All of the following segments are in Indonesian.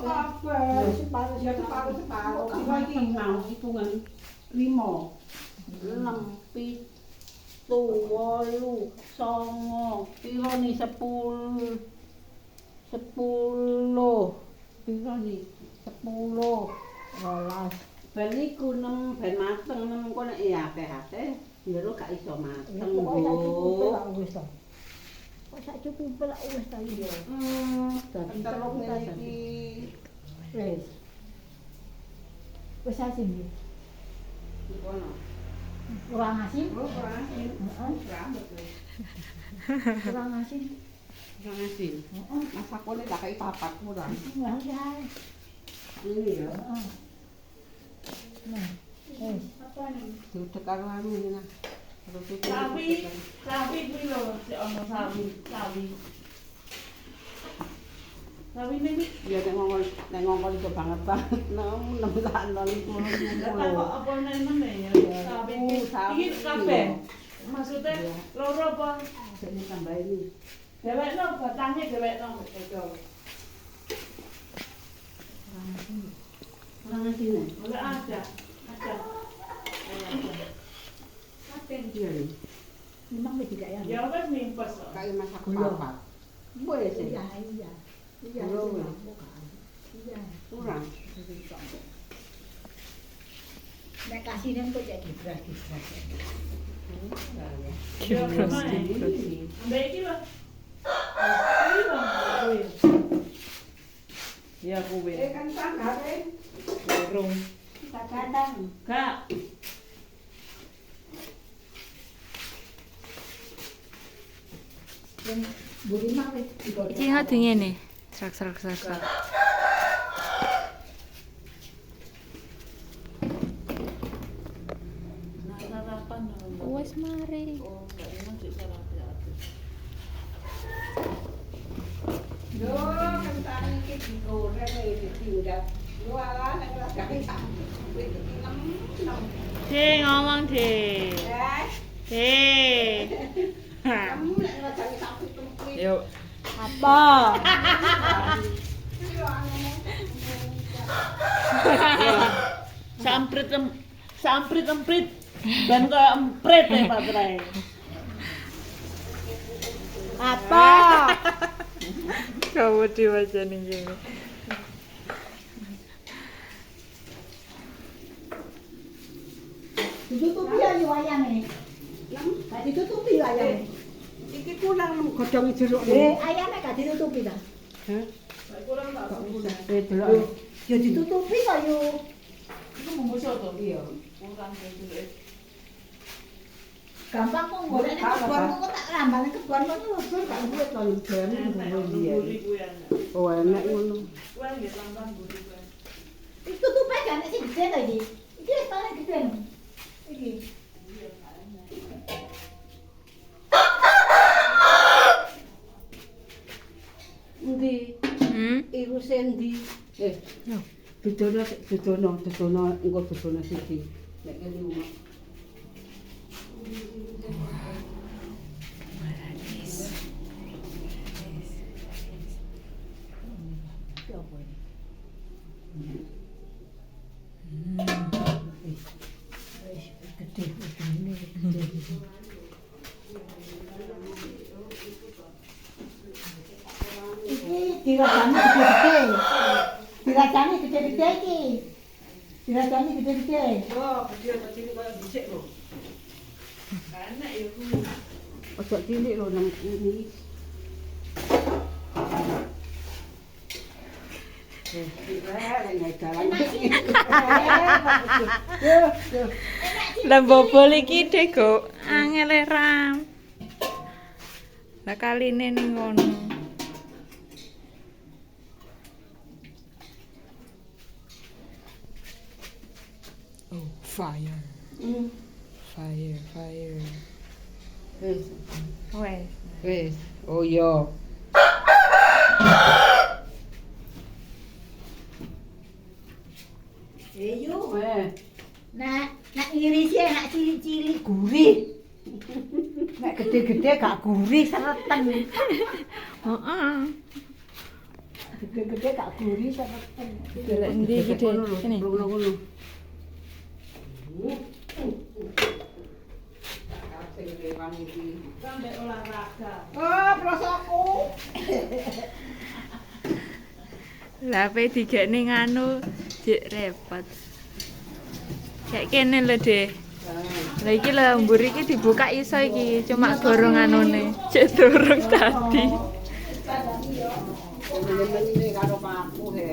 kabeh. Ya separuh. Kok iki mau hitungan 5, 6, 7, 8, 9, piro nih 10. 10. Piro nih? 10. 12. Ben iku 6 ben mateng 6 kok nek ya akeh-akeh jero gak iso mateng. Kok sak cukupe lak wis ta iya. Dadi telung iki. Wis. Wis asin iki. Ono. Kurang asin? Kurang asin. Kurang asin. Kurang asin. Masakone tak kei 4 kurang. Wah, ya. Ini ya. Nah, wis. Duduk karo anu iki nah. Sawi kuwi lho, sik ono sawi. Sawi nek Ya nek ngongkon iso banget. Nemlan iku. apa nemen ya? Sawi iki kabeh. Maksudnya loro apa? Sing tambah ini. Dewekno batangnya dewekno. Kurang asin. Oleh ada. Iya. Memang wis tidak ya. Ya wis nimpes. Kayak masak papat. Wes Iya. Iya. Iya. kurang. Nek kasine kok jadi gibras-gibras. Ambek iki lho. Iki lho. Ya kuwi. Kan sanggare. Burung. Kadang Gak. yang buri mah wis digodhog. Iki ngadu ngene. Srak. Nah, sarapan. Wes mari. Oh, gak enak sih sarapan. Yo, kentang iki digoreng iki ditinggal. Yo ala nek ora gawe sampe. Wis nem. Ngomong, De. De. Kamu nek ora gawe sampe tempe. Yuk. Apa? Samprit dan kayak emprit ya Pak Trai. Apa? Kamu diwajani gini. Ditutupi aja wayangnya. Gak ditutupi wayangnya. Iki kurang godhong jeruk. Ayamnya gak ditutupi ta? Hah? Kurang tak Delok. Ya ditutupi kok yo. Itu membusuk tuh. Iya. Kurang gitu. Gampang kok golekne kebon kok tak rambane kebon kok lho gak duwe to Oh, enak ngono. Kuwi nggih tambah buri kuwi. Ditutupi kan sing gede to iki. Iki wis paling gede. Iki. Endi? Iku sendi. Dudono engko dudono siji. Nek kene omah. Gede ini gede. Iki dirajani gede-gede. Dirajani gede-gede iki. Dirajani gede-gede. Oh, kecil koyo dhisik lho. Enak ya kuwi. Ojo cilik lho nang ini. Lah bobol iki Dego angel ram. Lah kaline ning ngono. Oh, fire. Fire. Wes. Wes, oh iya. Ayo. Weh, Nak irisnya nak cilik-cilik gurih. Nak gede-gede gak gurih sereten. Heeh. gede-gede gak gurih sama Delok endi iki, Dek? Sini. Ngono-ngono. Sampai olahraga. oh prosoku Lah ape digekne nganu jek repot. Kayak kene lho, Dek. Lah iki lho mbur iki dibuka iso iki, cuma gorong anune. Cek dorong tadi. Ini karo paku he.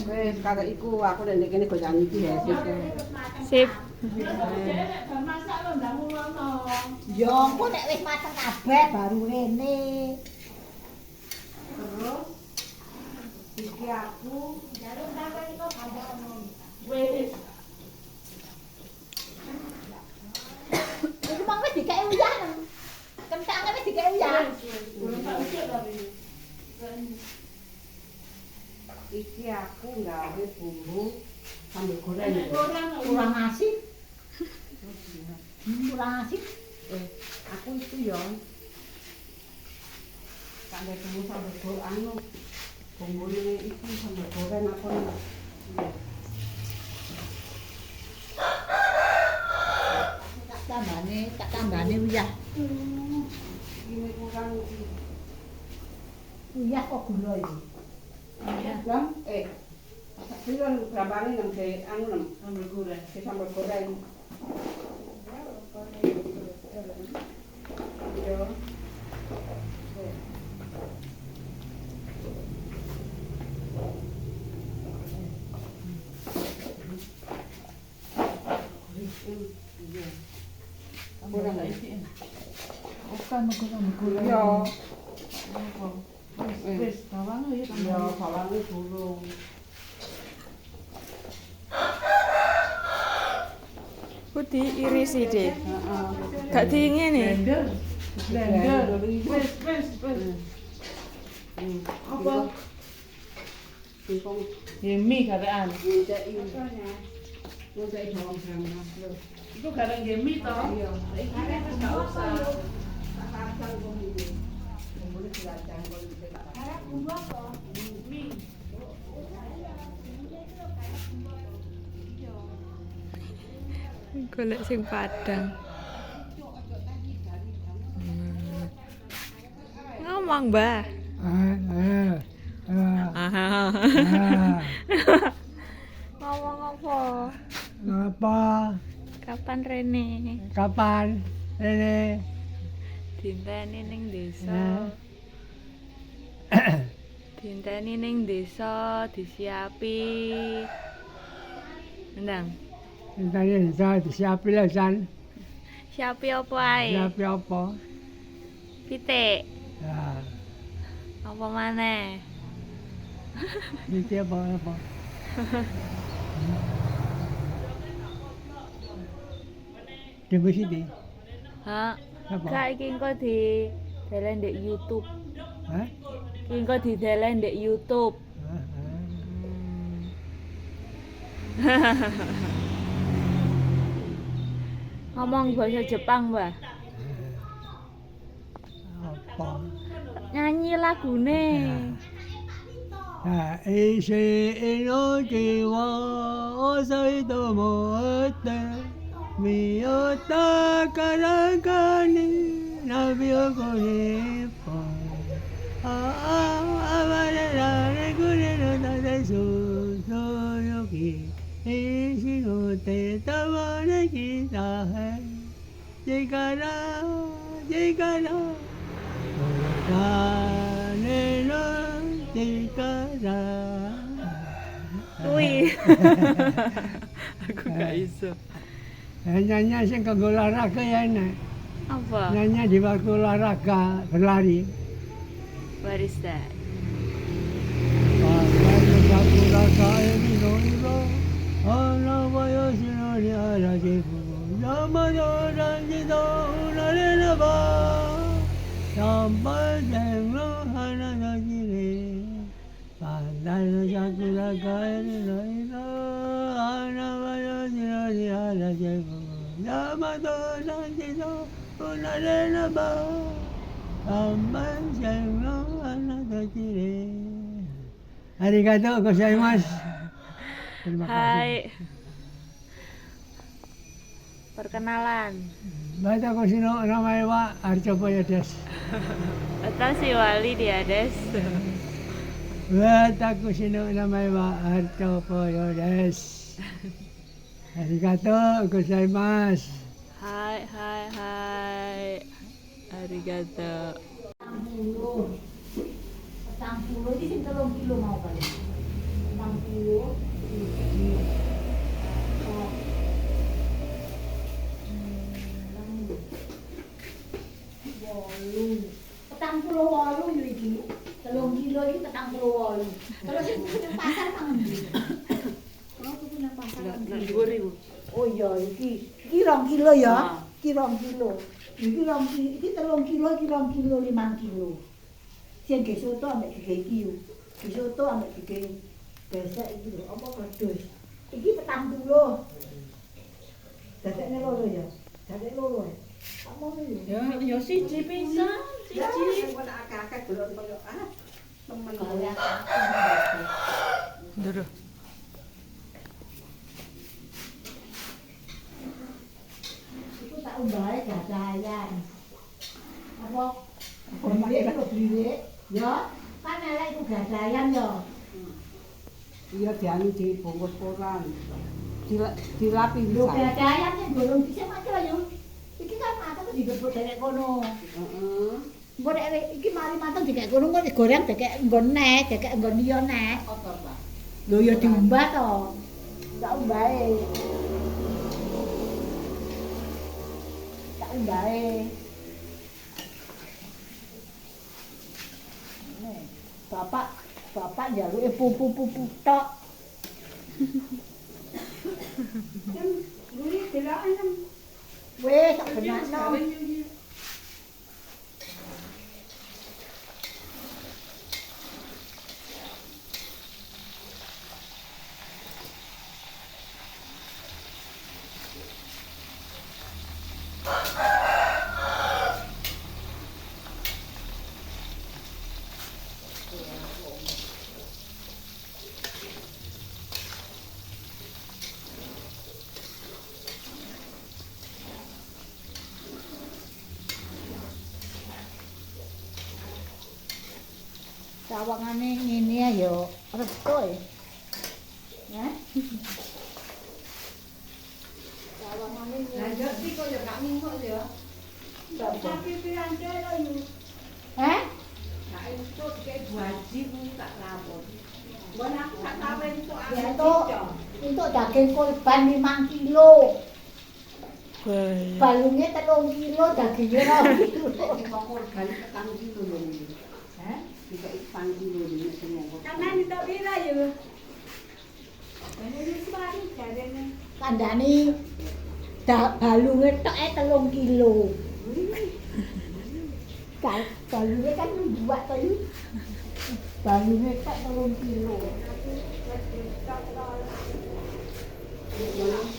Wes karo iku aku nek kene go nyanyi iki he. Sip. Ban masak lo ndang ngono. yo engko nek wis mateng kabeh baru rene Terus iki aku jalur sampe iku gak ono wis iku mong wis dikek uyah kentangnya wis dikek uyah belum tak usik tapi. Iki aku gawe bumbu sambal goreng. Kurang kurang asin kurang asin Aku itu ya. Tak ada bumbu sambal goreng anu. Bumbune iki sambal goreng aku. tak tambane uyah Ini kurang uyah kok gula iki jam Pilon rabane nang ke anu nang sambal goreng. ke sambal goreng. Yo. Kurang lagi. Bukan sambal goreng. Yo. Wis bawang ya Yo, bawangnya durung. Ku diirisi, Dek. Heeh. Gak diingene. Blender. Wis. Apa? Singkong Ya mie gawean. ngejeki. Ngejeki bawang brambang lho. Iku gareng nggih mie to. Iya. Iki wis gak usah. Tak kacang kok iki. Bumbune diracang kok iki tak. arep bumbu apa Mie. Golek sing padang. Ngomong, Mbah. Ngomong apa? Apa? Kapan Rene? Kapan? Ini Dinteni ning desa. Dinteni ning desa disiapi. Ndang. tadi saya disiapi lah San. Siapi apa ae? Siapi apa? Pitik. Ya, Apa maneh? ini apa? Di sini. Hah? Apa? Gak iki engko di delen ndek YouTube. Hah? Iki engko di delen ndek YouTube. Ngomong bahasa Jepang, Mbah. Apa? Nyanyi lagune. Ya, isi inoki wa osai tomo ate miyota karakani nabiyoko nipo abarera kure no tatesu soyoki isi no te tamane kita hai jikara Kane no jikara Wih. Aku gak iso. Nyanyi sing kanggo olahraga ya enak. Apa? Nyanyi di waktu olahraga berlari. What is that? Nyanyi satu rasa ini nonton. Ana boyo sinori ara jebu. Yamado ranjito unarena ba. Sampai jenglo hana najire. Pandai satu rasa ini nonton. Ana boyo sinori ara jebu. Yamado ranjito unare naba aman sayang anak kecil. Arigatou gozaimasu. Terima kasih. Hai. Perkenalan. Bata ko sino namanya wa Arcopoyo des. Watashi wali dia des. Bata ko sino namanya wa Arcopoyo des. Arigatou gozaimasu. Hai hai hai. Arigato. 40 iki sing 3 kilo mau kali. 60. Petang puluh walu iki. 3 kilo iki petang puluh walu. Terus sing nang pasar mangan ndi? Kalau tuku nang pasar. Nang dhuwur iku. Oh iya iki 2 kilo ya. Iki 2 kilo. Iki 2 kilo, iki 3 kilo, iki 2 kilo, 5 kilo. Sing ge soto ambek ge iki. Ge soto ambek ge besek iki lho, apa wedhus. Iki 40. Dadekne loro ya. Dadek loro. Kamu ya. Ya siji pisan, siji. Wong akeh-akeh golek koyo temen. Duruh. Iku tak umbahe gadayan. Apa? Hormate karo duwe. Ya, kan elek iku gadayan ya. Iya dianu dibungkus koran. Dilapi Lho bisa. gadayan sing golong dhisik mati yo. Iki kan mateng digebuk derek kono. Heeh. Mbok nek iki mari mateng dikek kono kok digoreng dikek nggon neh, dikek nggon liya neh. Apa, Pak? Lho ya diumbah to. Tak umbahe. Tak umbahe. Nih, bapak njaluke pupu-pupu tok. Luri delok Wis tak benakno. Sawangane ngene ya resto e. Ya. Sawangane ngene. Lanjut sih kok ya gak ngingkuk ya. Tapi piranti lho iki. Heh? Gak entuk kayak buaji kuwi tak lapor. Mbon aku gak tau entuk Ya aku. untuk daging korban 5 kilo. Baik. Balungnya 3 kilo, dagingnya 2 kilo. Nek kok korban petang kilo lho iki. Heh? Dika petang kilo iki semua. Karena itu pira ya? Kandhane balunge tok 3 kilo. Balunge kan buat to iki. Balunge tok 3 kilo.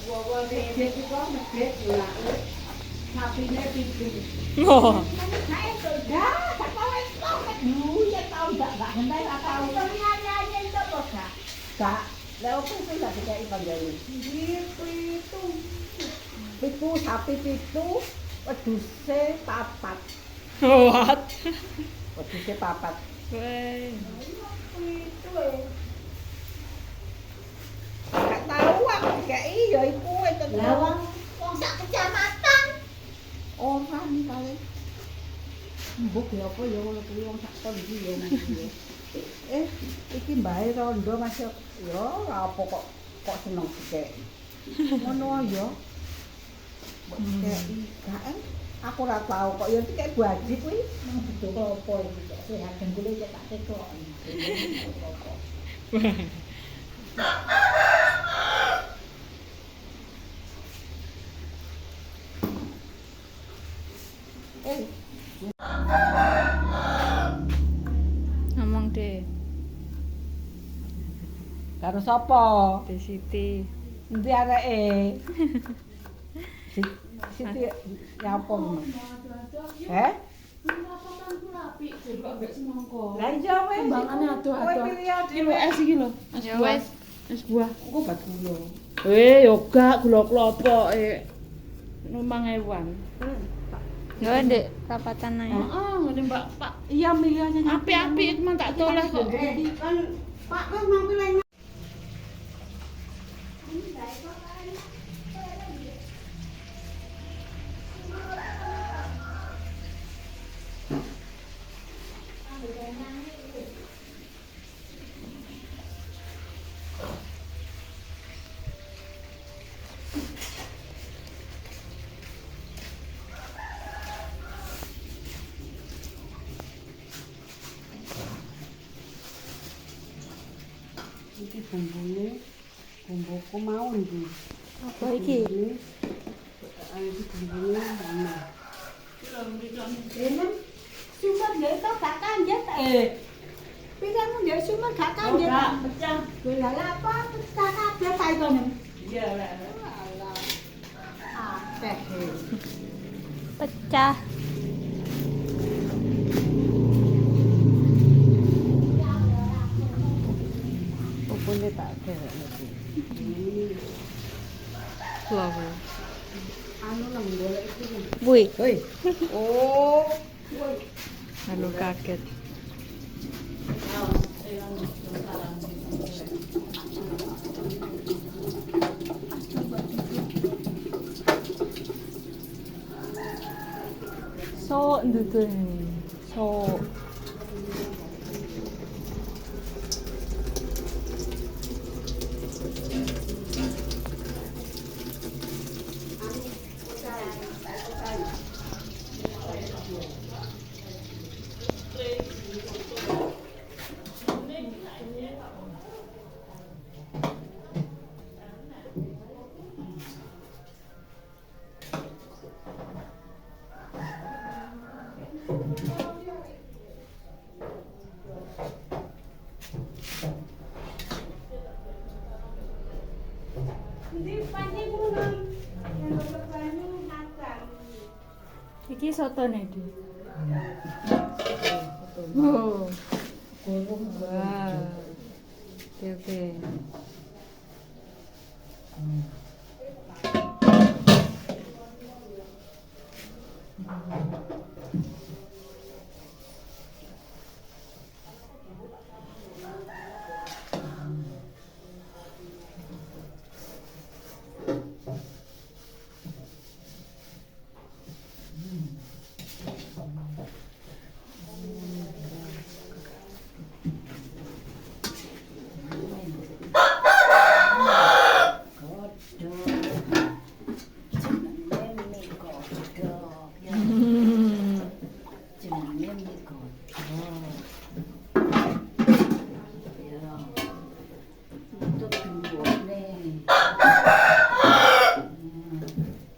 Wawa medhek iku medhek yo lak. Sapine pipi. Oh. Naik to dah, tak tahu itu mek dulu ya tahu gak ngentai tak tahu. Nyanyi itu kok gak. Gak. Lah opo sing gak dikai panjane? Pitu sapi pitu, wedhuse 4. What? Wedhuse 4. Baik. Pitu e. Gak tahu aku dikai ya iku itu. Lah wong sak kecamatan. Orang kali. Mbok ya apa ya ngono kuwi wong sak ton iki ya. Iki mbae rondo Mas ya ora apa kok seneng dikek. Ngono ya. Mbok dikeki gak aku ora tau kok ya dikek buaji kuwi nang bedo apa iki kok sehat dengkule cek tak tekok. Ngomong deh. Karo sapa? Di Siti. Endi areke? Siti nyapa ngono. Eh? Lah iya wis. Kembangane adoh-adoh. Kowe pilih ae Iki lho es iki lho. Es Ya buah. wes. Es buah. Engko bat gula. Yo gak gula klopo numpang ewan. Ya ndek rapatan ae. Heeh, ngene Mbak Pak. Iya milih aja. Apik-apik cuman tak toleh kok. Kan Pak kan mau pilih. Iki bumbune bumbuku mau iki. Apa iki? Ayo iki bumbune ana. Enem sumber dia itu gak kanjet pikiranmu dia sumber gak kanjet Pecah. lah apa pecah kabeh ta itu nem Iya, Lek. akeh Pecah. Bumbunya tak derek lagi. Loh. Anu nang golek iki. Woi, Hoi. Oh. halo kaget. So ndudun. So iki soto Nedi. Oh. Wah. Oke, oke.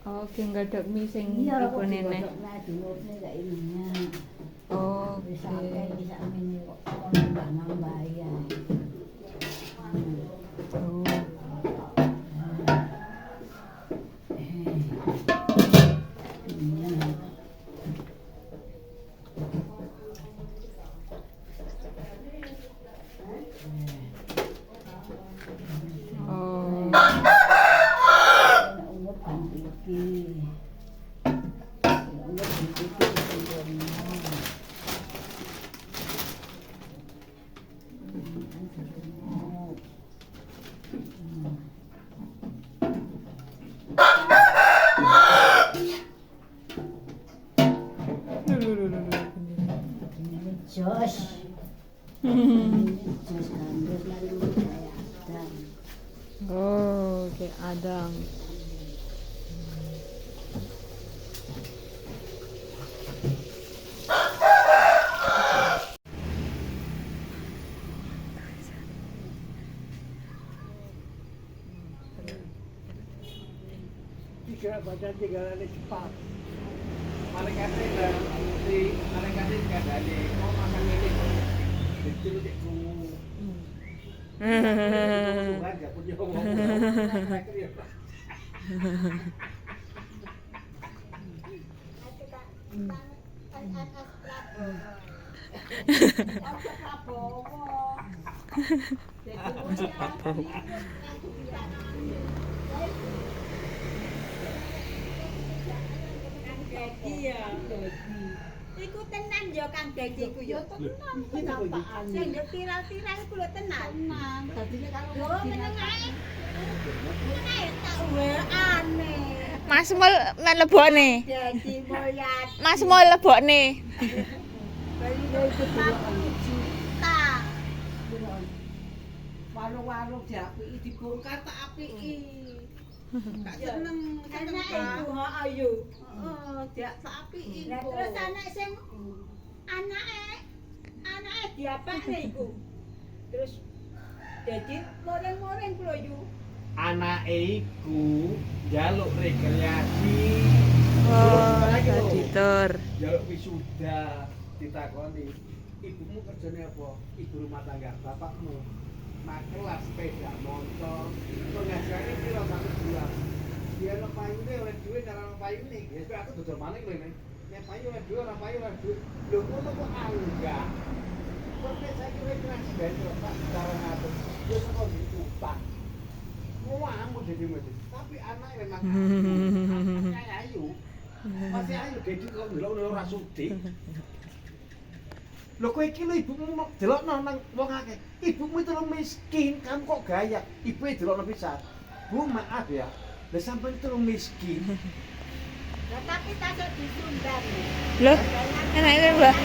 Oke, nggak mie sing iya ibu kok nenek. nah diurutnya kayak ininya Oh, wis oke. sampai bisa ini kok nambah ya Oh. Oh. umur kan iki umur iki sempurna Josh Josh kandos lari kayak Adam Oh, kayak Adam. Tiga badan tiga kali cepat. Malaikat nggak ada mau makan ini kecil kayak kamu kan nggak punya ngomong Iku tenan ya Kang Deki ku ya. Tenan kenapaan. Sing yo tiral-tiral iku lho tenan. Tenan. Dadine kalau Yo meneng ae. Meneng ae tak aneh. Mas Mul melebokne. Dadi Mulyat. Mas Mul lebokne. Bali lho iku 40 juta. Warung-warung diapiki dibongkar tak apiki. Gak seneng, Anak Kak. iku ha ayo. Heeh, dia tak apiki. Lah terus anak sing anake diapakne iku. Terus dadi moreng-moreng kulo yo. Anake iku njaluk rekreasi. Oh, dadi tur. Njaluk wisuda ditakoni, ibumu kerjane apa? Ibu rumah tangga. Bapakmu makelas sepeda motor. Penghasilannya piro satu bulan? Dia ono payune oleh duit cara ono payune. Ya aku dodol maling lho ini. Nek payu oleh duit, ora payu oleh duit. Lho ngono kok enggak. Kok nek saiki rekreasi ben Pak cara ngatur. Yo saka utang. Muamu dadi mesti. Tapi anake memang anaknya ayu. Masih ayu gede kok ndelok ora sudi. Lho kowe iki lho ibumu delokno nang wong akeh. Ibumu itu miskin, kamu kok gaya. Ibu delokno pisan. Bu, maaf ya. Lah sampean itu miskin. Lah tapi tak disundar. Loh, enak itu, Mbak.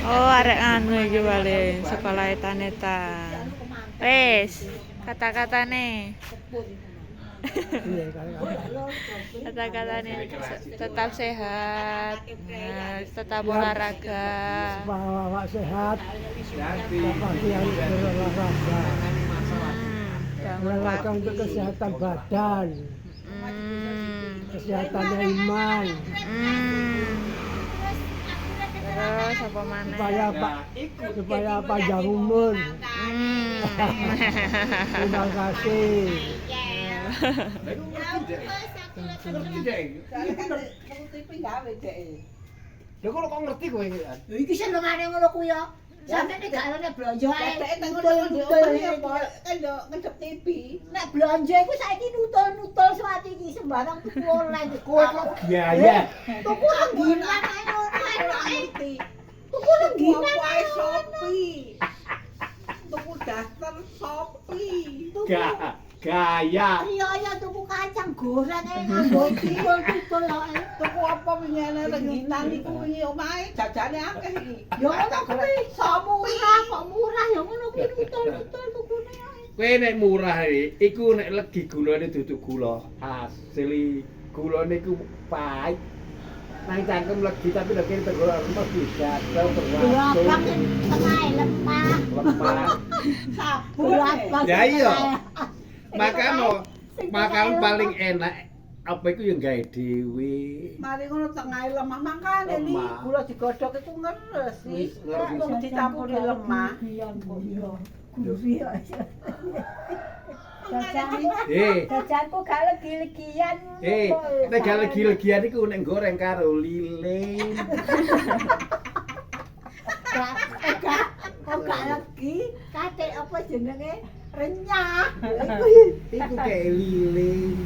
Oh, arek anu iki paling sekolah etan-etan. Wes, kata-katane. Kata-katane tetap sehat, tetap olahraga. Supaya awak sehat, Jadi pagi harus berolahraga. Bangun Olahraga pagi. untuk kesehatan badan, kesehatan iman, Terus apa mana? supaya panjang umur. Terima kasih. ngerti deh. Kamu TV gawe dek. Lho kok ngerti kowe iki? Lho iki senengane ngono ku ya. Sampe nek gak ana blonjo ae. Dek tengok Nutul-nutul apa kan yo ngedep TV. Nek blonjo iku saiki nutul-nutul suwati iki sembarang tuku online. Kowe kok biaya. Tuku nang ginan ae ngono ae. Ngerti. Tuku nang ginan Wae ae Shopee. Tuku daster Shopee. Gaya. Iya ya tuku kacang goreng ae nganggo tutul-tutul ae. Tuku apa wingi ana rengginan iku wingi omahe jajane akeh iki. Ya ngono kuwi murah kok murah ya ngono kuwi nutul-nutul tukune ae. Kowe nek murah iku nek legi gulane dudu gula asli. Gulane iku pahit. Nang cangkem legi tapi legi tegoro lemah bisa Berapa tengah lemah. lemah. Berapa? Ya iya. Makan paling enak apa iku yang gawe dhewe. Mari ngono tengah lemah mangkane iki Lemah. gula digodhog iku ngeres Wis, iki. ngeres. Wong dicampuri lemah. Jajanku gak legi-legian. Nek gak legi-legian iku nek goreng karo lilin. Kok gak lagi kate apa jenenge renyah. Iku kayak lilin.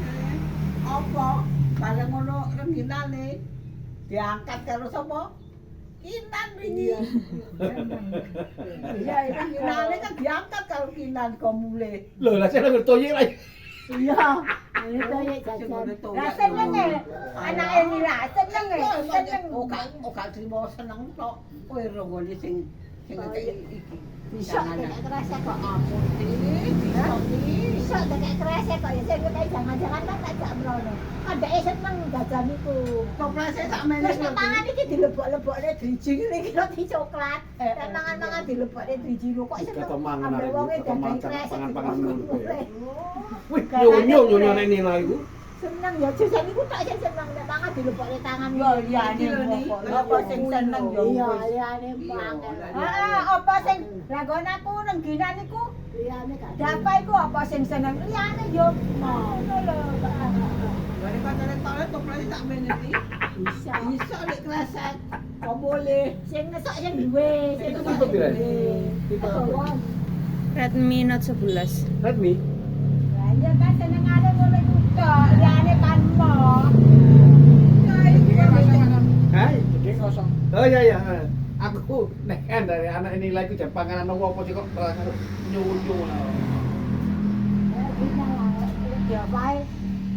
Apa? Bareng ngono rengginane diangkat karo sapa? Kinan wingi. Iya, rengginane kan diangkat karo kinan komule. Lho, lah saya ngerti toyek lagi. Iya. Itu ya jajan. Lah senenge anake nira senenge. Oh, gak trimo seneng tok. Kowe rongone sing iki. Bisa nek kerasa kok Ampun, iki. bisa nek kerasa kok ya sing kayak jangan-jangan kan tak jak mrono. Andake seneng jajan iku. Toplese sak meneh. Terus nek mangan iki dilebok-lebokne driji iki roti coklat. Nek mangan-mangan dilebokne driji kok seneng. Kata mangan Ambek arek wonge iku, kata dadi makan kresek pangan-pangan di ngono kono. Wih, nyonyo nek nila iku. Seneng ya jajan iku tak sing seneng nek mangan dilebokne tangan. Yo liyane apa sing seneng yo. Iya, liyane mangan. Heeh, apa sing lagon aku rengginan iku Liyane gak. Dapa iku apa sing seneng liyane yo ngono lho. Daripada nek toplese sak meneh iki. Bisa. Iso lek kresek. Kok boleh. Sing ngesok sing duwe, sing Itu ngesok tipe pira? Tipe apa? Redmi Note 11. Redmi. Lah iya kan senengane ngono iku tok, liyane kan mo. Hah? Gede kosong. Oh iya iya. Aku nek kan dari anak ini lagi jam panganan apa sih kok nyuwun-nyuwun. Ya bae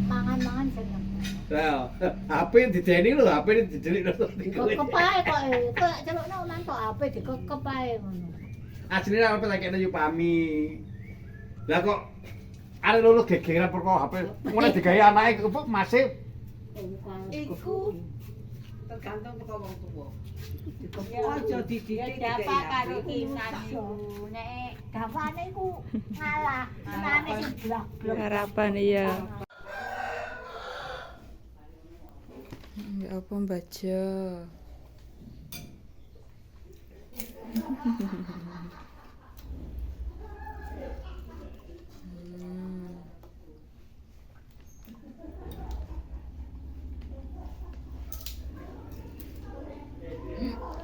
mangan-mangan seneng. Lah, HP dideni lho, HP didelik lho. Dikekep ae kok kok celukno oman kok HP dikekep ae ngono. Asline HP tak kene yo pami. Lah kok arek loro gegeran perkara HP. Ngono digawe anake kepuk masih Iku tergantung teko wong tuwa. Ya Aja dididik apa karo kinan iku. Nek gawane iku ngalah, menane sing blok-blok. Harapan iya. Ya apa baca.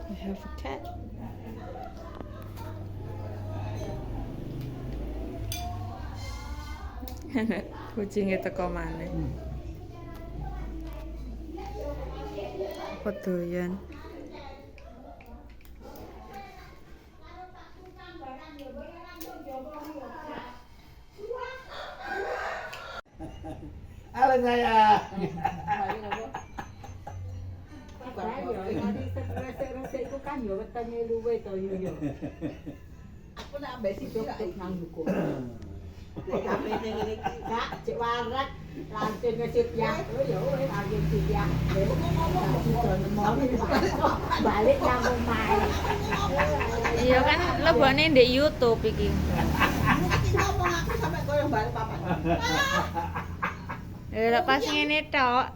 I have a cat. Kucingnya teko maneh. Apa doyan? Halo sayang. Iku kan yo wetenge luwe to yo. Aku nak ambek sik Cuk nang buku. nek HP ning ngene iki. Kak, cek warak langsung ngesip ya. Oh ya wis langsung sip ya. Balik nang omahe. Iya kan lebone ndek YouTube iki. Iki ngomong aku sampe koyo balik papan. Lah pas ngene tok.